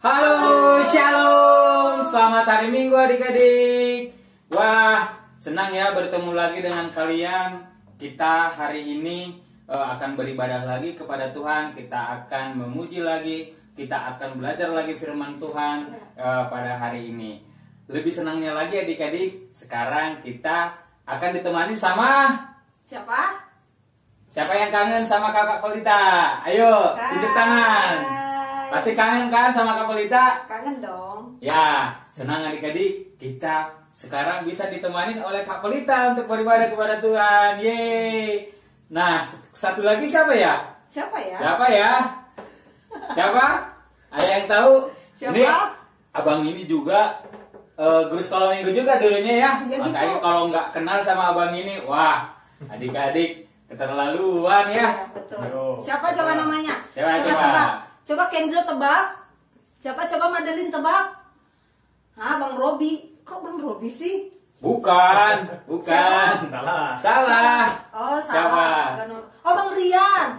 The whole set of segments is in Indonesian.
Halo, shalom. Selamat hari Minggu adik-adik. Wah, senang ya bertemu lagi dengan kalian. Kita hari ini akan beribadah lagi kepada Tuhan. Kita akan memuji lagi. Kita akan belajar lagi firman Tuhan pada hari ini. Lebih senangnya lagi adik-adik, sekarang kita akan ditemani sama siapa? Siapa yang kangen sama Kakak Pelita? Ayo, tunjuk tangan. Pasti kangen kan sama Kak Pelita? Kangen dong. Ya, senang adik-adik, kita sekarang bisa ditemani oleh Kak Pelita untuk beribadah kepada Tuhan. Yeay. Nah, satu lagi siapa ya? Siapa ya? Siapa ya? Siapa? Ada yang tahu? Siapa? Ini abang ini juga guru sekolah minggu juga dulunya ya. Ya Makanya gitu. kalau nggak kenal sama abang ini, wah, adik-adik keterlaluan ya. Iya, betul. Yo. Siapa coba namanya? Coba. tebak. Coba Kenzo tebak. Siapa coba Madeline tebak? Hah, Bang Robi. Kok Bang Robi sih? Bukan. Siapa? Salah. Oh, Siapa? salah. Oh, Bang Rian.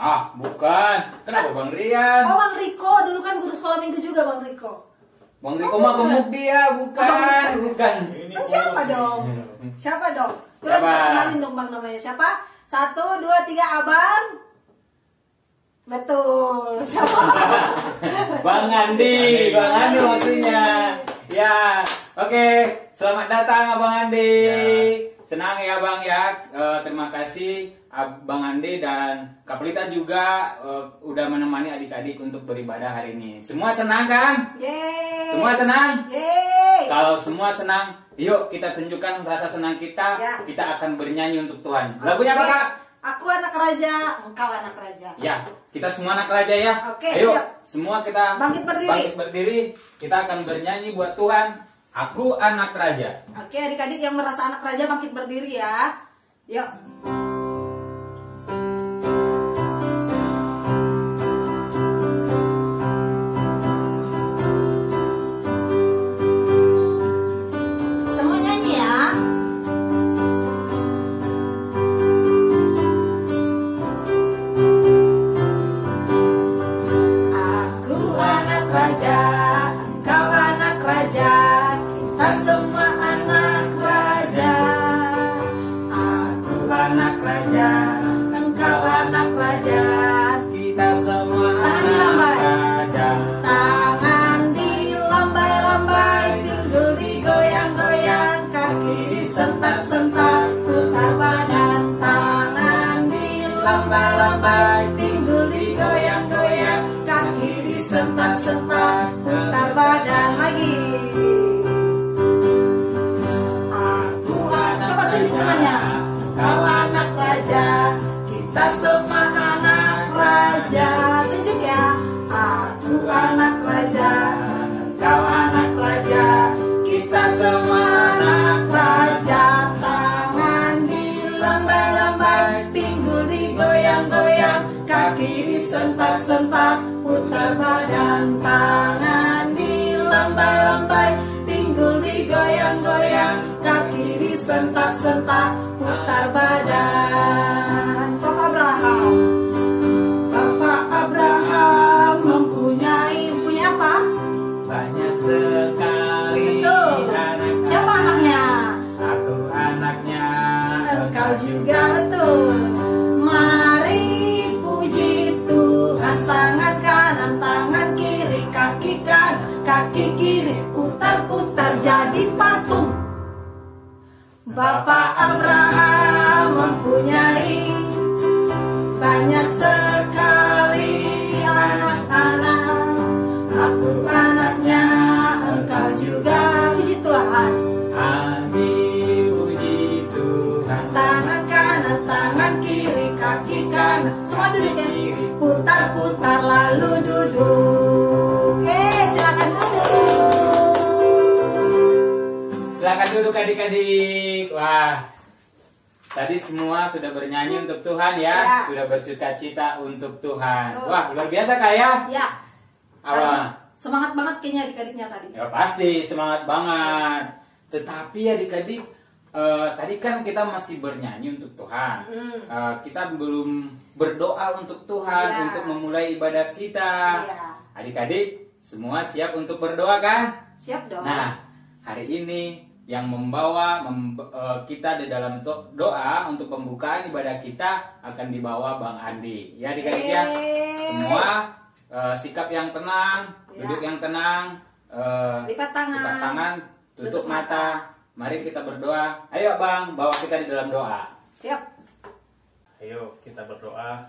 Ah, bukan. Kenapa Bang Rian? Oh, Bang Riko. Dulu kan guru sekolah minggu juga Bang Riko. Bang Riko mah gemuk dia, bukan. Bukan. Kan siapa dong? Siapa dong? Coba Siapa? kita kenalin dong Bang namanya. Siapa? 1, 2, 3 abang. Betul. Siapa? Bang Andi maksudnya. Ya, oke. Selamat datang Abang Andi. Senang ya Bang ya. Terima kasih Abang Andi dan Kak Pelita juga udah menemani adik-adik untuk beribadah hari ini. Semua senang kan? Yeay. Semua senang? Yeay. Kalau semua senang, yuk kita tunjukkan rasa senang kita. Ya. Kita akan bernyanyi untuk Tuhan. Lagunya apa Kak? Aku anak raja, engkau anak raja. Ya, kita semua anak raja ya. Oke, ayo, siap. semua kita Bangkit berdiri. Kita akan bernyanyi buat Tuhan. Aku anak raja. Oke, adik-adik yang merasa anak raja bangkit berdiri ya. Yuk. Semua nyanyi ya. Aku anak raja, engkau anak raja, kita semua anak raja. Aku anak raja, engkau anak raja. Kita semua Tangan anak dilambai. raja. Tangan dilambai-lambai, pinggul digoyang-goyang, kaki disentak-sentak, putar badan. Tangan dilambai-lambai, pinggul digoyang-goyang, kaki disentak-sentak, putar badan lagi. Aku coba tunjuk tangannya. Kau anak raja, kita semua anak raja. Tunjuk ya. Aku anak raja, kau anak raja, kita semua anak raja. Tangan dilambai-lambai, pinggul digoyang-goyang, kaki disentak-sentak, putar badan. Tangan dilambai-lambai, pinggul digoyang-goyang, kaki disentak-sentak, putar badan. Bapak Abraham punya apa? Banyak sekali Betul. anak. Siapa anaknya? Aku anaknya. Engkau juga betul. Mari puji Tuhan, tangan kanan, tangan kiri, kaki kanan, kaki kiri, putar-putar jadi patung. Bapak Abraham mempunyai banyak sekali anak-anak. Aku anaknya, engkau juga. Puji Tuhan. Puji Tuhan. Tangan kanan, tangan kiri, kaki kanan. Semua duduk ya. Putar-putar lalu duduk. Silakan duduk. Silakan duduk adik-adik. Wah, tadi semua sudah bernyanyi untuk Tuhan ya, Ya. sudah bersukacita untuk Tuhan. Betul. Wah, luar biasa Kak ya. Ya. Apa? Semangat banget kayaknya adik-adiknya tadi. Ya pasti semangat banget. Tetapi adik-adik, tadi kan kita masih bernyanyi untuk Tuhan. Kita belum berdoa untuk Tuhan Ya. untuk memulai ibadah kita. Ya. Adik-adik, Semua siap untuk berdoa kan? Siap dong. Nah, hari ini yang membawa kita di dalam doa untuk pembukaan ibadah kita akan dibawa Bang Andi. Ya adik-adik ya. Semua sikap yang tenang, duduk yang tenang, lipat tangan, tutup mata. Mari kita berdoa. Ayo Bang, bawa kita di dalam doa. Siap. Ayo kita berdoa.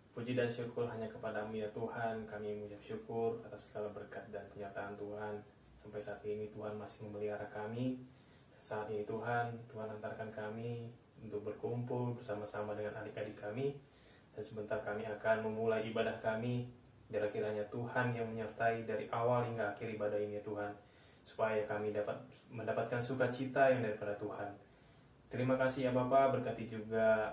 Puji dan syukur hanya kepadamu ya Tuhan. Kami mengucap syukur atas segala berkat dan penyertaan Tuhan. Sampai saat ini Tuhan masih memelihara kami. Saat ini Tuhan antarkan kami untuk berkumpul bersama-sama dengan adik-adik kami. Dan sebentar kami akan memulai ibadah kami. Biarlah kiranya Tuhan yang menyertai dari awal hingga akhir ibadah ini ya Tuhan. Supaya kami dapat mendapatkan sukacita yang daripada Tuhan. Terima kasih ya Bapak, berkati juga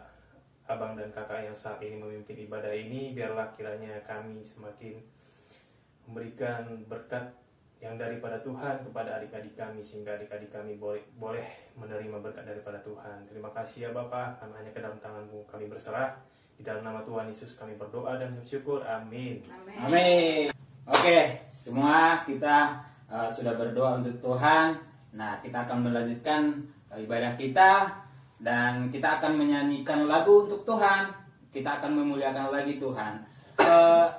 abang dan kakak yang saat ini memimpin ibadah ini. Biarlah kiranya kami semakin memberikan berkat yang daripada Tuhan kepada adik-adik kami, sehingga adik-adik kami boleh menerima berkat daripada Tuhan. Terima kasih ya Bapak, kami hanya ke dalam tangan-Mu kami berserah. Di dalam nama Tuhan Yesus kami berdoa dan bersyukur. Amin. Amin. Oke, semua kita sudah berdoa untuk Tuhan. Nah, kita akan melanjutkan ibadah kita dan kita akan menyanyikan lagu untuk Tuhan. Kita akan memuliakan lagi Tuhan.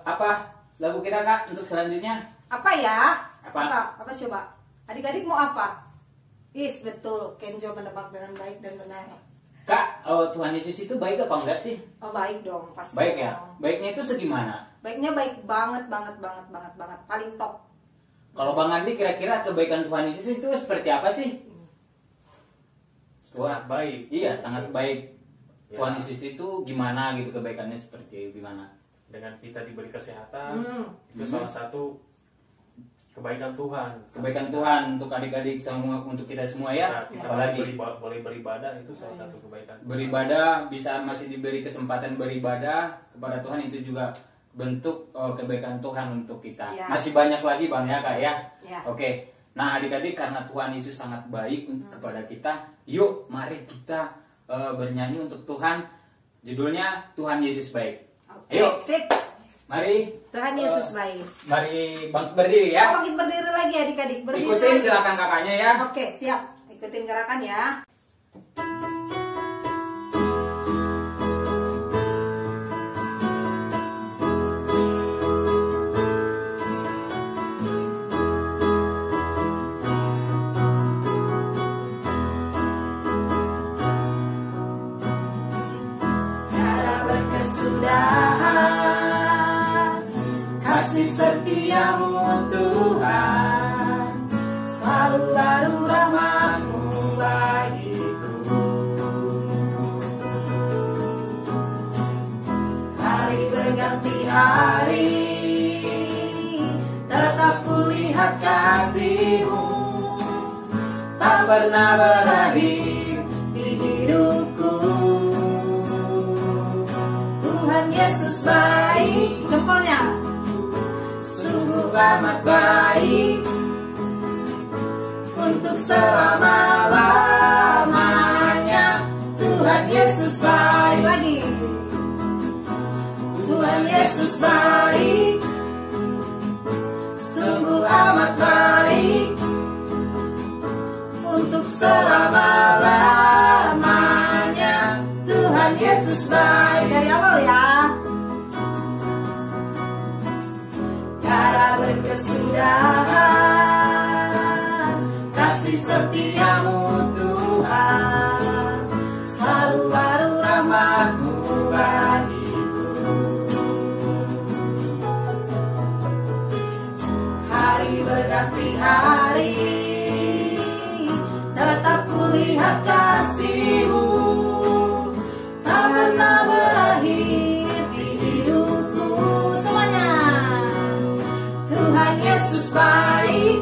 Apa lagu kita Kak untuk selanjutnya? Apa ya? Apa? Apa coba? Adik-adik mau apa? Is betul, Kenjo menebak dengan baik dan benar. Kak, Tuhan Yesus itu baik apa enggak sih? Oh baik dong, pasti. Baik ya. Dong. Baiknya itu segimana? Baiknya baik banget, paling top. Kalau Bang Andi kira-kira kebaikan Tuhan Yesus itu seperti apa sih? Sangat baik. Iya, sangat baik. Ya. Tuhan Yesus itu gimana gitu, kebaikannya seperti gimana? Dengan kita diberi kesehatan, itu salah satu kebaikan Tuhan. Kebaikan Tuhan untuk adik-adik semua, untuk kita semua ya. Nah, kita Apalagi boleh beribadah, itu salah satu kebaikan. beribadah, bisa masih diberi kesempatan beribadah kepada Tuhan, itu juga bentuk kebaikan Tuhan untuk kita. Ya. Masih banyak lagi Bang ya Kak ya. Ya. Oke. Nah adik-adik, karena Tuhan Yesus sangat baik kepada kita, yuk mari kita bernyanyi untuk Tuhan. Judulnya Tuhan Yesus Baik. Oke, Ayo. sip. Mari. Tuhan Yesus baik. Mari berdiri ya. Makin berdiri lagi adik-adik. Berdiri Ikutin lagi. gerakan kakaknya ya. Oke, siap. Ikutin gerakan ya. Kasih setiamu Tuhan, selalu baru rahmat-Mu bagiku. Hari berganti hari, tetap kulihat kasih-Mu, tak pernah berakhir di hidupku. Tuhan Yesus baik, Jempolnya. sungguh amat baik untuk selama-lamanya. Tuhan Yesus baik Lagi. Tuhan Yesus baik, sungguh amat baik untuk selama-lamanya. Tuhan Yesus baik. Dari awal ya. Tiada berkesudahan, kasih setiamu Tuhan, selalu baru rahmat-Mu bagiku. Hari berganti hari, tetap kulihat kasih-Mu, tak pernah berakhir di hidupku. Semuanya. Tuhan Yesus baik,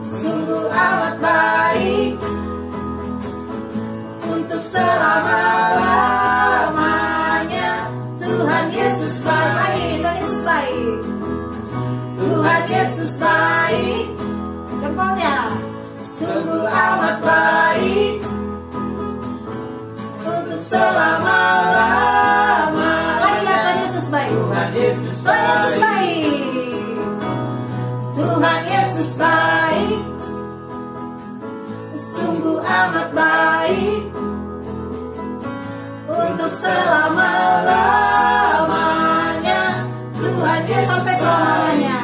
sungguh amat baik untuk selama-lamanya. Tuhan Yesus baik, Tuhan Yesus baik. Tuhan Yesus baik, Jempolnya. sungguh amat baik untuk selama-lamanya. Lagi ya, Tuhan Yesus baik. Tuhan Yesus Tuhan Yesus selama-lamanya. Tuhan Yesus sampai selamanya.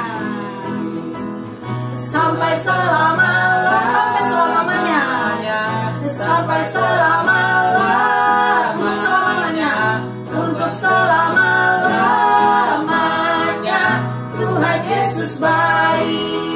Sampai selama-lamanya. Sampai selamanya. Sampai selamanya. Untuk selama-lamanya. Tuhan Yesus baik.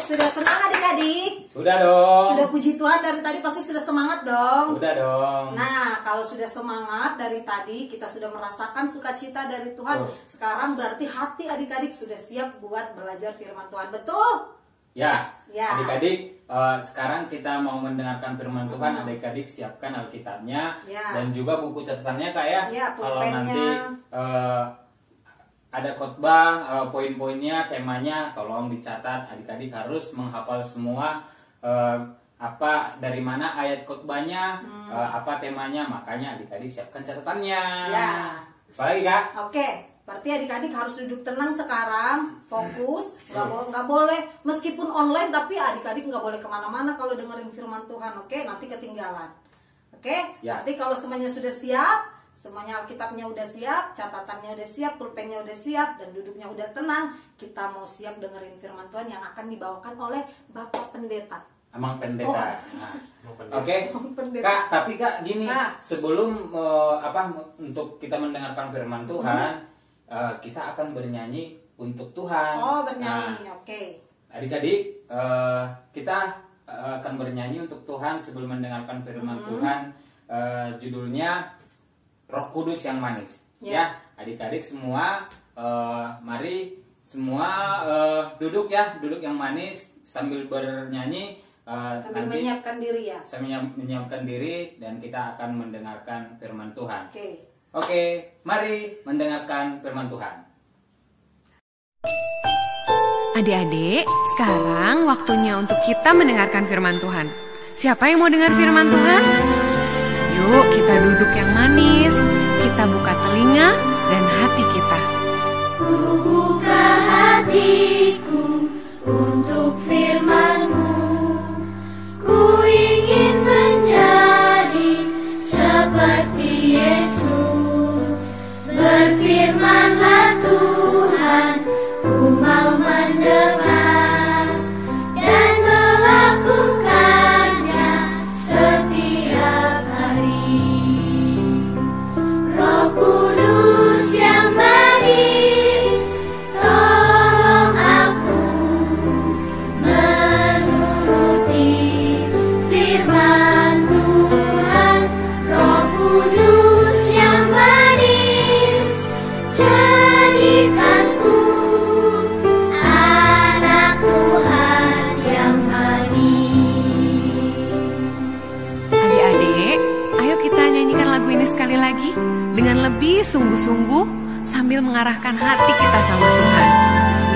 Sudah senang adik-adik? Sudah dong. Sudah puji Tuhan dari tadi pasti sudah semangat dong. Sudah dong. Nah, kalau sudah semangat dari tadi, kita sudah merasakan sukacita dari Tuhan. Sekarang berarti hati adik-adik sudah siap buat belajar firman Tuhan. Betul? Ya, Ya. adik-adik, sekarang kita mau mendengarkan firman Tuhan. Adik-adik siapkan Alkitabnya Ya. dan juga buku catatannya Kak ya. Ya, Kalau pulpennya. nanti ada khotbah, poin-poinnya, temanya, tolong dicatat. Adik-adik harus menghafal semua apa dari mana ayat khotbahnya, apa temanya. Makanya adik-adik siapkan catatannya. Ya. Apalagi Kak? Oke, berarti adik-adik harus duduk tenang sekarang, fokus, nggak boleh meskipun online tapi adik-adik nggak boleh kemana-mana kalau dengerin firman Tuhan, oke? Nanti ketinggalan, oke? Ya. Berarti kalau semuanya sudah siap, semuanya Alkitabnya udah siap, catatannya udah siap, pulpennya udah siap, dan duduknya udah tenang, kita mau siap dengerin firman Tuhan yang akan dibawakan oleh Bapak Pendeta. Emang pendeta. Oh. Nah, Pendeta. Oke, Pendeta. Kak, tapi Kak gini, Nah. sebelum untuk kita mendengarkan firman Tuhan, kita akan bernyanyi untuk Tuhan. Oh, bernyanyi, Nah, oke. adik-adik, kita akan bernyanyi untuk Tuhan sebelum mendengarkan firman Tuhan. Judulnya Roh Kudus yang Manis. Ya. Ya, adik-adik semua, mari semua duduk ya, duduk yang manis sambil bernyanyi. Sambil Nanti menyiapkan diri ya. saya menyiapkan diri dan kita akan mendengarkan firman Tuhan. Oke. Oke, mari mendengarkan firman Tuhan. Adik-adik, sekarang waktunya untuk kita mendengarkan firman Tuhan. Siapa yang mau dengar firman Tuhan? Yuk kita duduk yang manis, kita buka telinga dan hati kita. Buka hatiku untuk firman-Mu. Ku ingin menjadi seperti Yesus. Berfirmanlah Tuhan, ku mau mendengar dan melakukannya setiap hari. Roh Kudus yang manis, tolong aku menuruti firman Tuhan. Roh Kudus yang manis, jadikanku anak Tuhan yang manis. Adik-adik, ayo kita nyanyikan lagu ini sekali lagi dengan lebih sungguh-sungguh sambil mengarahkan hati kita sama Tuhan.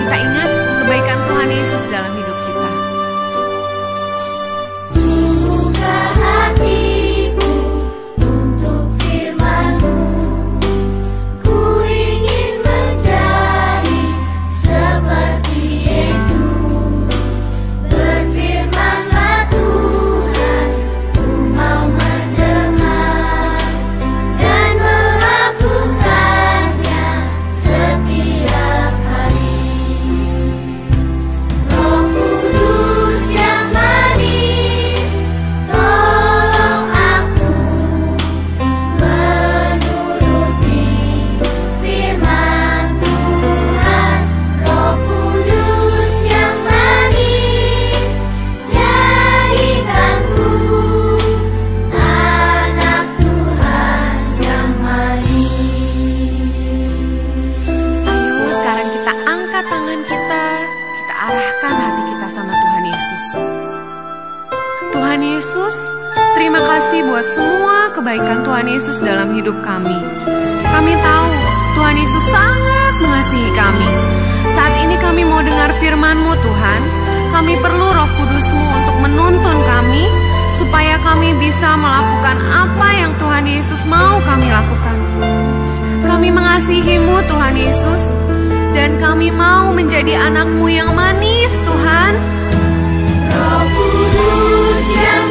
Kita ingat kebaikan Tuhan Yesus dalam hidup kita. Buka hatiku untuk firman-Mu. Ku ingin menjadi seperti Yesus. Berfirmanlah Tuhan, ku mau mendengar dan melakukannya setiap hari. Roh Kudus yang manis, tolong aku menuruti firman Tuhan. Roh Kudus yang manis, jadikanku anak Tuhan yang manis. Ayo sekarang kita angkat tangan kita arahkan hati kita sama Tuhan Yesus. Tuhan Yesus, terima kasih buat semua kebaikan Tuhan Yesus dalam hidup kami. Kami tahu Tuhan Yesus sangat mengasihi kami. Saat ini kami mau dengar firman-Mu Tuhan. Kami perlu Roh Kudus-Mu untuk menuntun kami supaya kami bisa melakukan apa yang Tuhan Yesus mau kami lakukan. Kami mengasihi-Mu Tuhan Yesus, dan kami mau menjadi anak-Mu yang manis Tuhan. Roh Kudus yang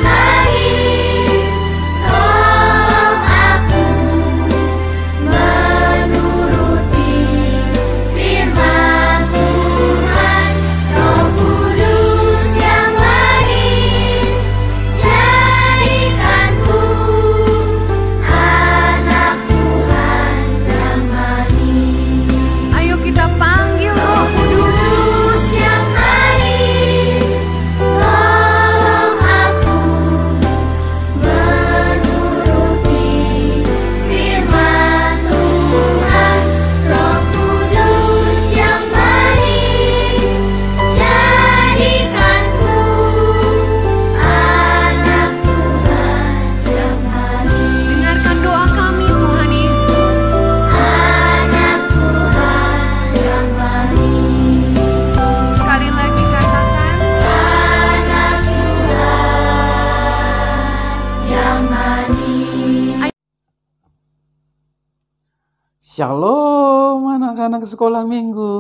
Shalom anak-anak sekolah minggu.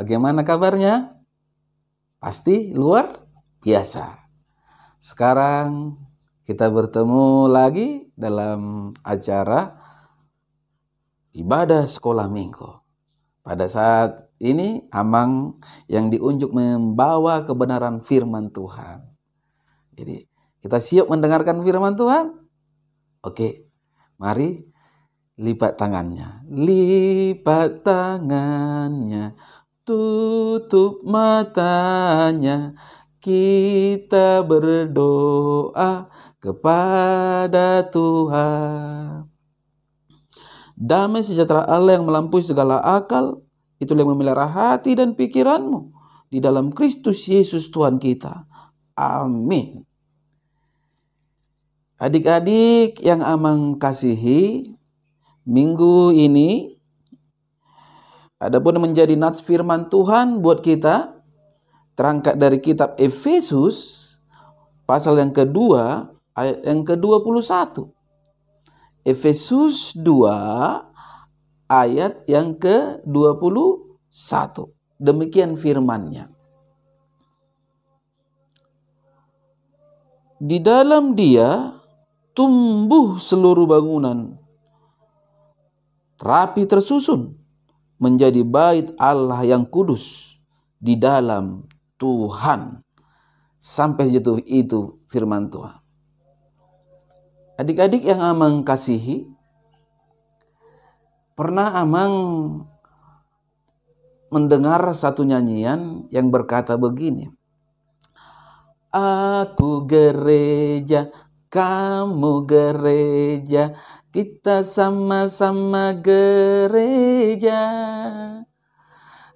Bagaimana kabarnya? Pasti luar biasa. Sekarang kita bertemu lagi dalam acara ibadah sekolah minggu. Pada saat ini Amang yang diunjuk membawa kebenaran firman Tuhan. Jadi kita siap mendengarkan firman Tuhan? Oke, mari lipat tangannya, lipat tangannya, tutup matanya, kita berdoa kepada Tuhan. Damai sejahtera Allah yang melampaui segala akal, itulah yang memelihara hati dan pikiranmu di dalam Kristus Yesus Tuhan kita. Amin. Adik-adik yang Amang kasihi, minggu ini adapun menjadi nats firman Tuhan buat kita terangkat dari kitab Efesus pasal yang kedua ayat yang ke-21. Efesus 2 ayat yang ke-21. Demikian firman-Nya. Di dalam Dia tumbuh seluruh bangunan rapi tersusun menjadi bait Allah yang kudus di dalam Tuhan. Sampai itu firman Tuhan. Adik-adik yang Amang kasihi, pernah Amang mendengar satu nyanyian yang berkata begini. Aku gereja, kamu gereja, kita sama-sama gereja.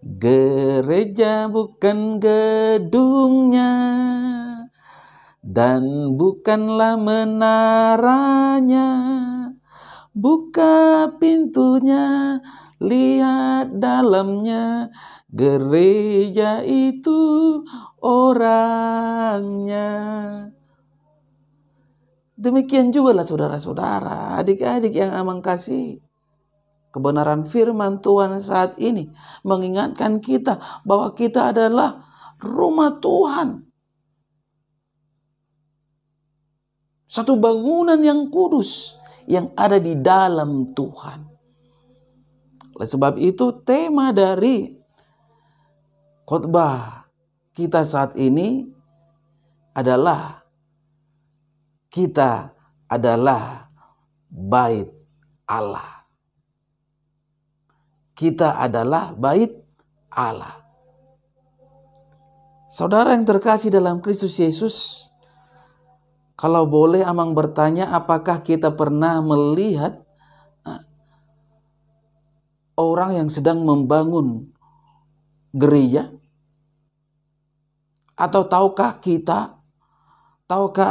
Gereja bukan gedungnya dan bukanlah menaranya. Buka pintunya, lihat dalamnya. Gereja itu orangnya. Demikian juga lah saudara-saudara, adik-adik yang Amang kasih. Kebenaran firman Tuhan saat ini mengingatkan kita bahwa kita adalah rumah Tuhan. Satu bangunan yang kudus yang ada di dalam Tuhan. Oleh sebab itu tema dari khotbah kita saat ini adalah kita adalah bait Allah. Kita adalah bait Allah. Saudara yang terkasih dalam Kristus Yesus, kalau boleh Amang bertanya, apakah kita pernah melihat orang yang sedang membangun gereja? Atau tahukah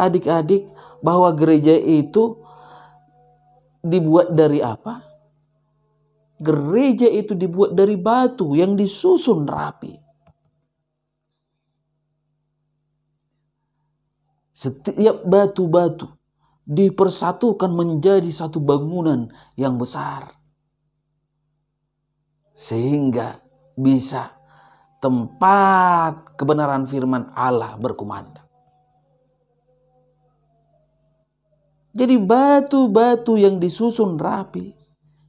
adik-adik bahwa gereja itu dibuat dari apa? Gereja itu dibuat dari batu yang disusun rapi. Setiap batu-batu dipersatukan menjadi satu bangunan yang besar. Sehingga bisa tempat kebenaran firman Allah berkumandang. Jadi batu-batu yang disusun rapi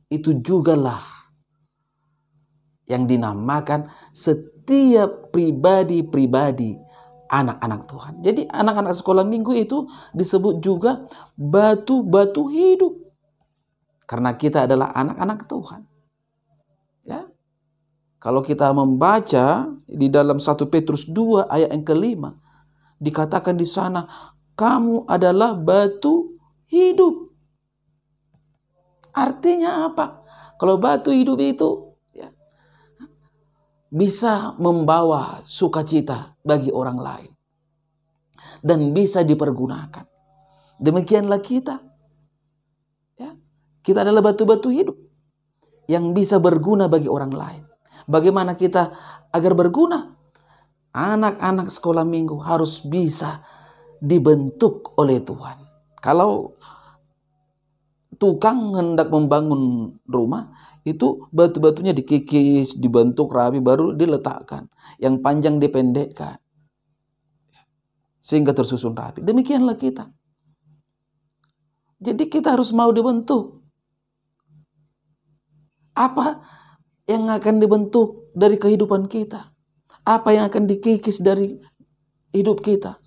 itu jugalah yang dinamakan setiap pribadi-pribadi anak-anak Tuhan. Jadi anak-anak sekolah minggu itu disebut juga batu-batu hidup. Karena kita adalah anak-anak Tuhan. Ya. Kalau kita membaca di dalam 1 Petrus 2 ayat yang ke-5, dikatakan di sana, kamu adalah batu hidup. Artinya apa? Kalau batu hidup itu ya, bisa membawa sukacita bagi orang lain. Dan bisa dipergunakan. Demikianlah kita. Ya, kita adalah batu-batu hidup. Yang bisa berguna bagi orang lain. Bagaimana kita agar berguna? Anak-anak sekolah minggu harus bisa dibentuk oleh Tuhan. Kalau tukang hendak membangun rumah, itu batu-batunya dikikis, dibentuk rapi, baru diletakkan. Yang panjang dipendekkan, sehingga tersusun rapi. Demikianlah kita. Jadi kita harus mau dibentuk. Apa yang akan dibentuk dari kehidupan kita? Apa yang akan dikikis dari hidup kita?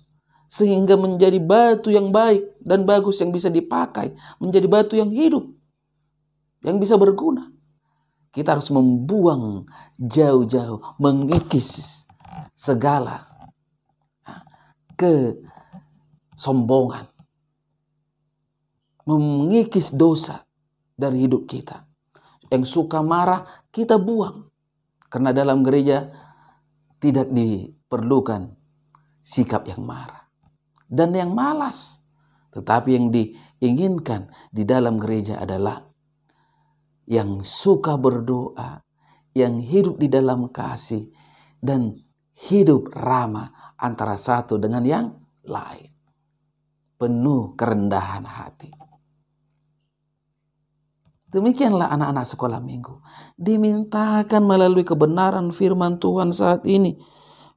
Sehingga menjadi batu yang baik dan bagus yang bisa dipakai. Menjadi batu yang hidup, yang bisa berguna. Kita harus membuang jauh-jauh, mengikis segala kesombongan, mengikis dosa dari hidup kita. Yang suka marah kita buang, karena dalam gereja tidak diperlukan sikap yang marah dan yang malas. Tetapi yang diinginkan di dalam gereja adalah yang suka berdoa, yang hidup di dalam kasih, dan hidup ramah antara satu dengan yang lain. Penuh kerendahan hati. Demikianlah anak-anak sekolah minggu dimintakan melalui kebenaran firman Tuhan saat ini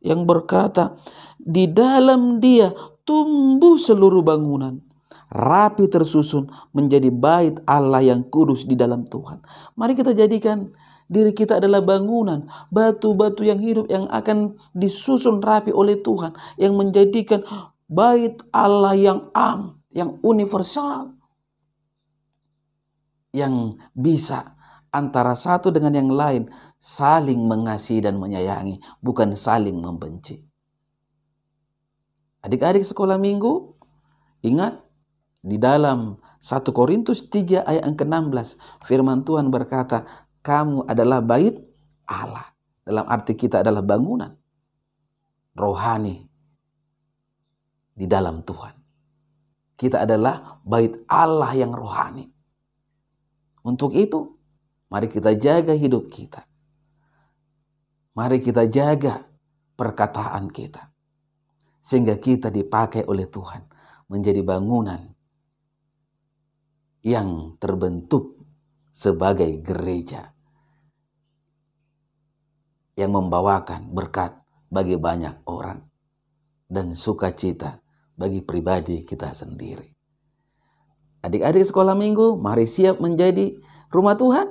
yang berkata, di dalam Dia tumbuh seluruh bangunan, rapi tersusun menjadi bait Allah yang kudus di dalam Tuhan. Mari kita jadikan diri kita adalah bangunan, batu-batu yang hidup yang akan disusun rapi oleh Tuhan, yang menjadikan bait Allah yang yang universal, yang bisa antara satu dengan yang lain saling mengasihi dan menyayangi, bukan saling membenci. Adik-adik sekolah minggu, ingat di dalam 1 Korintus 3 ayat yang ke-16 firman Tuhan berkata, kamu adalah bait Allah. Dalam arti kita adalah bangunan rohani di dalam Tuhan. Kita adalah bait Allah yang rohani. Untuk itu, mari kita jaga hidup kita. Mari kita jaga perkataan kita. Sehingga kita dipakai oleh Tuhan menjadi bangunan yang terbentuk sebagai gereja yang membawakan berkat bagi banyak orang dan sukacita bagi pribadi kita sendiri. Adik-adik sekolah minggu, mari siap menjadi rumah Tuhan.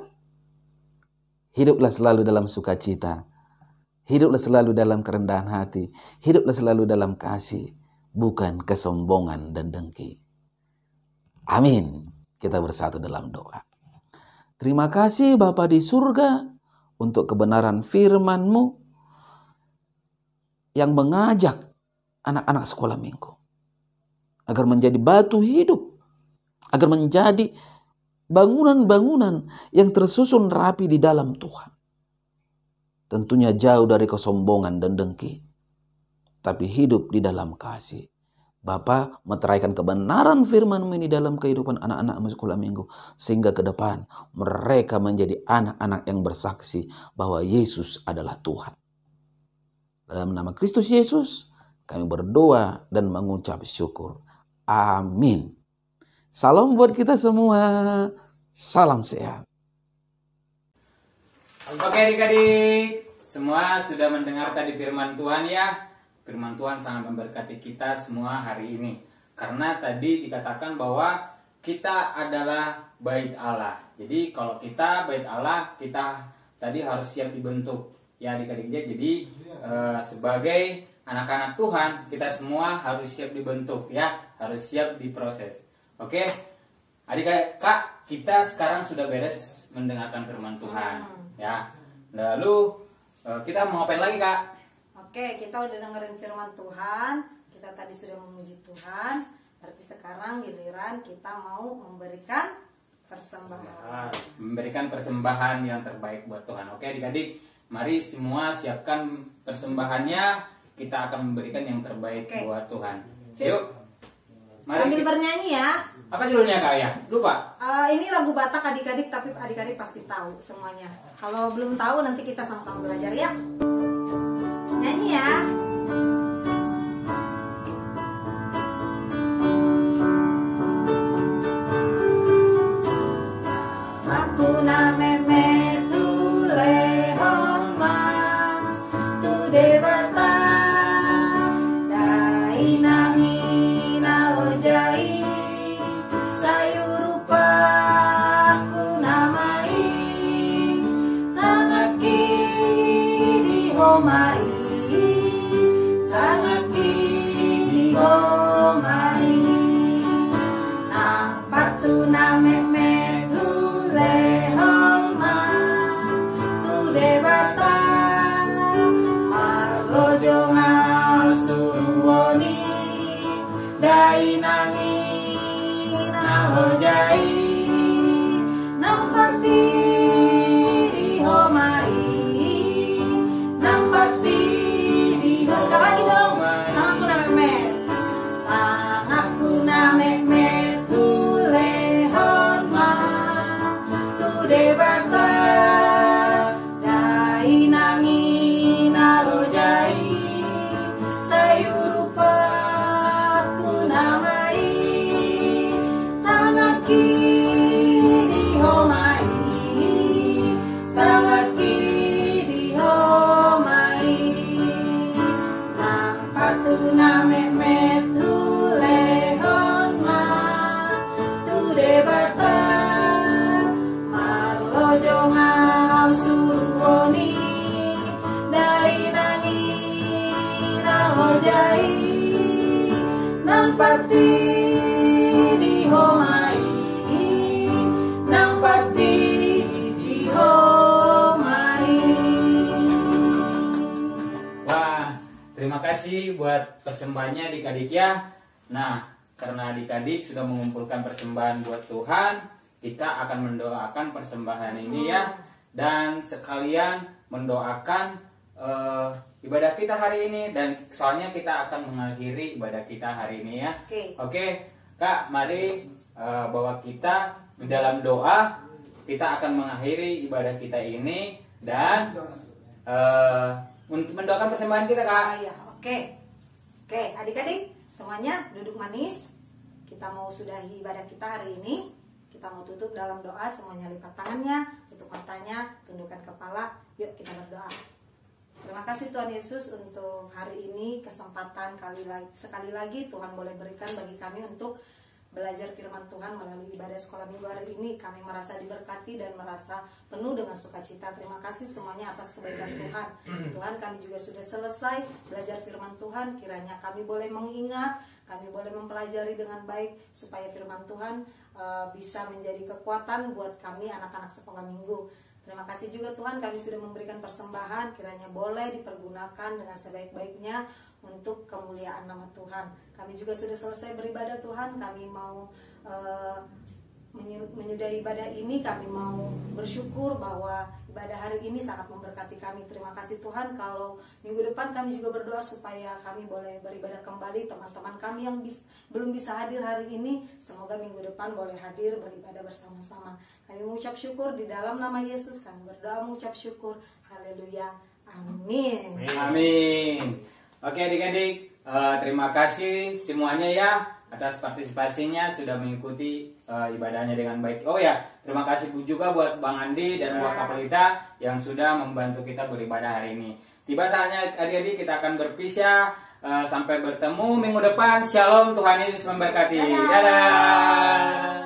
Hiduplah selalu dalam sukacita. Hiduplah selalu dalam kerendahan hati. Hiduplah selalu dalam kasih, bukan kesombongan dan dengki. Amin. Kita bersatu dalam doa. Terima kasih Bapa di surga untuk kebenaran firman-Mu yang mengajak anak-anak sekolah minggu agar menjadi batu hidup, agar menjadi bangunan-bangunan yang tersusun rapi di dalam Tuhan. Tentunya jauh dari kesombongan dan dengki, tapi hidup di dalam kasih. Bapa, meteraikan kebenaran firman-Mu ini dalam kehidupan anak-anak sekolah minggu, sehingga ke depan mereka menjadi anak-anak yang bersaksi bahwa Yesus adalah Tuhan. Dalam nama Kristus Yesus, kami berdoa dan mengucap syukur. Amin. Salam buat kita semua. Salam sehat. Oke adik-adik, semua sudah mendengar tadi firman Tuhan ya. Firman Tuhan sangat memberkati kita semua hari ini. Karena tadi dikatakan bahwa kita adalah bait Allah. Jadi kalau kita bait Allah, kita tadi harus siap dibentuk. Ya adik-adiknya, jadi sebagai anak-anak Tuhan, kita semua harus siap dibentuk ya. Harus siap diproses. Oke, adik-adik, Kak, kita sekarang sudah beres mendengarkan firman Tuhan ya. Lalu kita mau ngapain lagi, Kak? Oke, kita udah dengerin firman Tuhan, kita tadi sudah memuji Tuhan, berarti sekarang giliran kita mau memberikan persembahan. Memberikan persembahan yang terbaik buat Tuhan. Oke adik-adik, mari semua siapkan persembahannya, kita akan memberikan yang terbaik buat Tuhan. Yuk, mari. Sambil bernyanyi ya. Apa judulnya Kak ya? Lupa. Ini lagu Batak adik-adik, tapi adik-adik pasti tahu semuanya. Kalau belum tahu nanti kita sama-sama belajar ya. Nyanyi ya. aku na meme tu lehon ma tu debata dai nangi na ojai sayurupa aku namai tangaki di homai tangaki di homai na patu na meme tu lehon ma tu debata marlo jongal suruoni dai nangi na hojai nampati di homai nampati di sekali lagi dong aku na meme tu lehon ma tu debata dai nangi na lojai sayurupa ku namai tangaki di homai tangaki di homai nampatu na meme tu lehon ma tu debata marlo jongal suruoni dai nangi na hojai nampati di homai nampati di homai. Wah, terima kasih buat persembahannya adik-adik ya. Nah, karena adik-adik sudah mengumpulkan persembahan buat Tuhan, kita akan mendoakan persembahan ini ya. Dan sekalian mendoakan ibadah kita hari ini. Dan soalnya kita akan mengakhiri ibadah kita hari ini ya. Oke, Kak, mari bawa kita di dalam doa. Kita akan mengakhiri ibadah kita ini. Dan untuk mendoakan persembahan kita, Kak. Ya, oke, adik-adik semuanya duduk manis. Kita mau sudahi ibadah kita hari ini. Kita mau tutup dalam doa. Semuanya lipat tangannya, tutup matanya, tundukkan kepala. Yuk kita berdoa. Terima kasih Tuhan Yesus untuk hari ini, kesempatan sekali lagi Tuhan boleh berikan bagi kami untuk belajar firman Tuhan melalui ibadah sekolah minggu hari ini. Kami merasa diberkati dan merasa penuh dengan sukacita. Terima kasih semuanya atas kebaikan Tuhan. Tuhan, kami juga sudah selesai belajar firman Tuhan. Kiranya kami boleh mengingat, kami boleh mempelajari dengan baik supaya firman Tuhan bisa menjadi kekuatan buat kami anak-anak sekolah minggu. Terima kasih juga Tuhan, kami sudah memberikan persembahan, kiranya boleh dipergunakan dengan sebaik-baiknya untuk kemuliaan nama Tuhan. Kami juga sudah selesai beribadah Tuhan, kami mau menyudahi ibadah ini, kami mau bersyukur bahwa ibadah hari ini sangat memberkati kami. Terima kasih Tuhan, kalau minggu depan kami juga berdoa supaya kami boleh beribadah kembali. Teman-teman kami yang belum bisa hadir hari ini, semoga minggu depan boleh hadir beribadah bersama-sama. Kami mengucap syukur di dalam nama Yesus, kami berdoa mengucap syukur. Haleluya, amin. Amin. Oke adik-adik, terima kasih semuanya ya atas partisipasinya, sudah mengikuti ibadahnya dengan baik. Oh ya, terima kasih juga buat Bang Andi dan buat Kak Pelita yang sudah membantu kita beribadah hari ini. Tiba saatnya adik-adik kita akan berpisah. Sampai bertemu minggu depan. Shalom, Tuhan Yesus memberkati. Dadah.